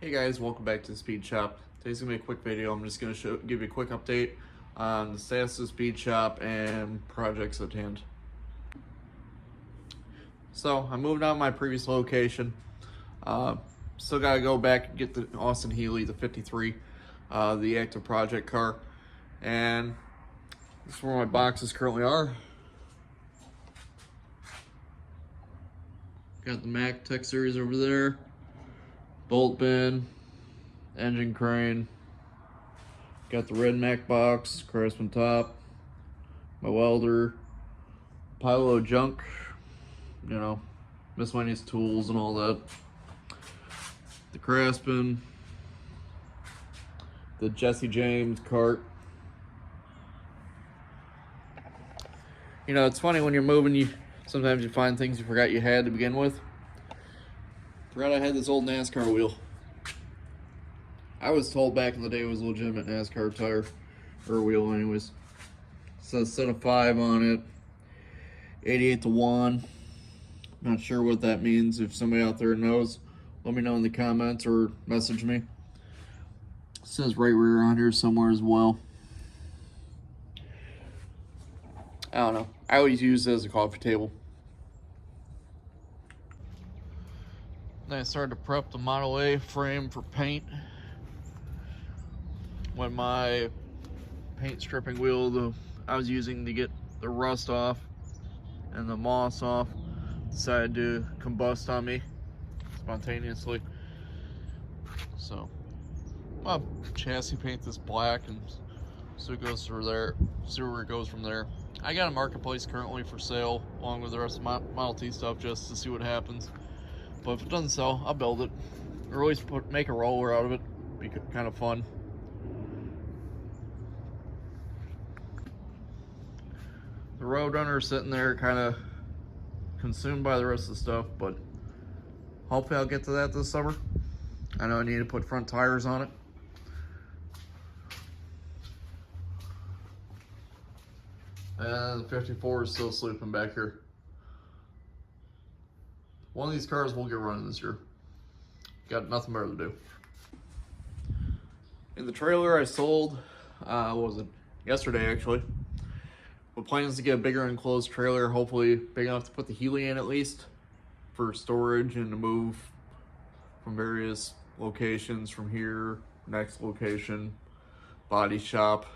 Hey guys, welcome back to the Speed Shop. Today's gonna be a quick video. I'm just gonna give you a quick update on the status of the Speed Shop and projects at hand. So I moved out of my previous location. Still gotta go back and get the Austin Healey, the 53, the active project car, and this is where my boxes currently are. Got the Mack Tech Series over there. Bolt bin, engine crane, got the red Mack box, Craftsman top, my welder, pile of junk, miscellaneous tools and all that, the Craftsman, the Jesse James cart. It's funny when you're moving, sometimes you find things you forgot you had to begin with. Forgot I had this old NASCAR wheel. I was told back in the day it was a legitimate NASCAR tire, or wheel anyways. It says set of 5 on it, 88 to 1. Not sure what that means. If somebody out there knows, let me know in the comments or message me. It says right rear on here somewhere as well. I don't know. I always use it as a coffee table. Then I started to prep the Model A frame for paint. When my paint stripping wheel I was using to get the rust off and the moss off decided to combust on me spontaneously. So I'll chassis paint this black and so it goes through there, see where it goes from there. I got a marketplace currently for sale along with the rest of my Model T stuff just to see what happens. But if it doesn't sell, I'll build it. Or always make a roller out of it. Be kind of fun. The Roadrunner is sitting there kind of consumed by the rest of the stuff, but hopefully I'll get to that this summer. I know I need to put front tires on it. And the 54 is still sleeping back here. One of these cars will get running this year. Got nothing better to do. In the trailer I sold, what was it? Yesterday actually. With plans to get a bigger enclosed trailer, hopefully big enough to put the Healey in at least for storage and to move from various locations from here, next location, body shop.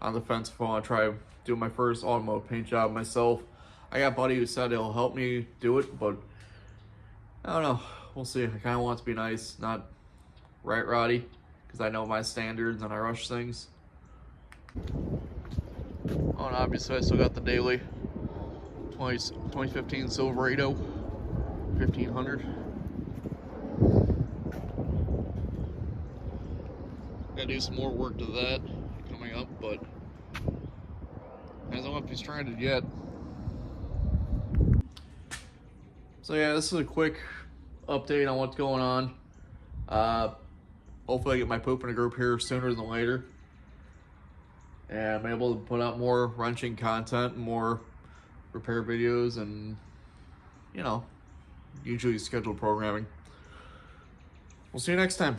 On the fence if I want to try doing my first automotive paint job myself. I got a buddy who said he'll help me do it, but I don't know. We'll see. I kind of want it to be nice, not right roddy, because I know my standards and I rush things. Oh, and obviously I still got the daily 2015 Silverado 1500. Gotta do some more work to that coming up, but I don't know if he's tried it yet. So yeah, this is a quick update on what's going on. Hopefully I get my poop in a group here sooner than later. And I'm able to put out more wrenching content, more repair videos, and, usually scheduled programming. We'll see you next time.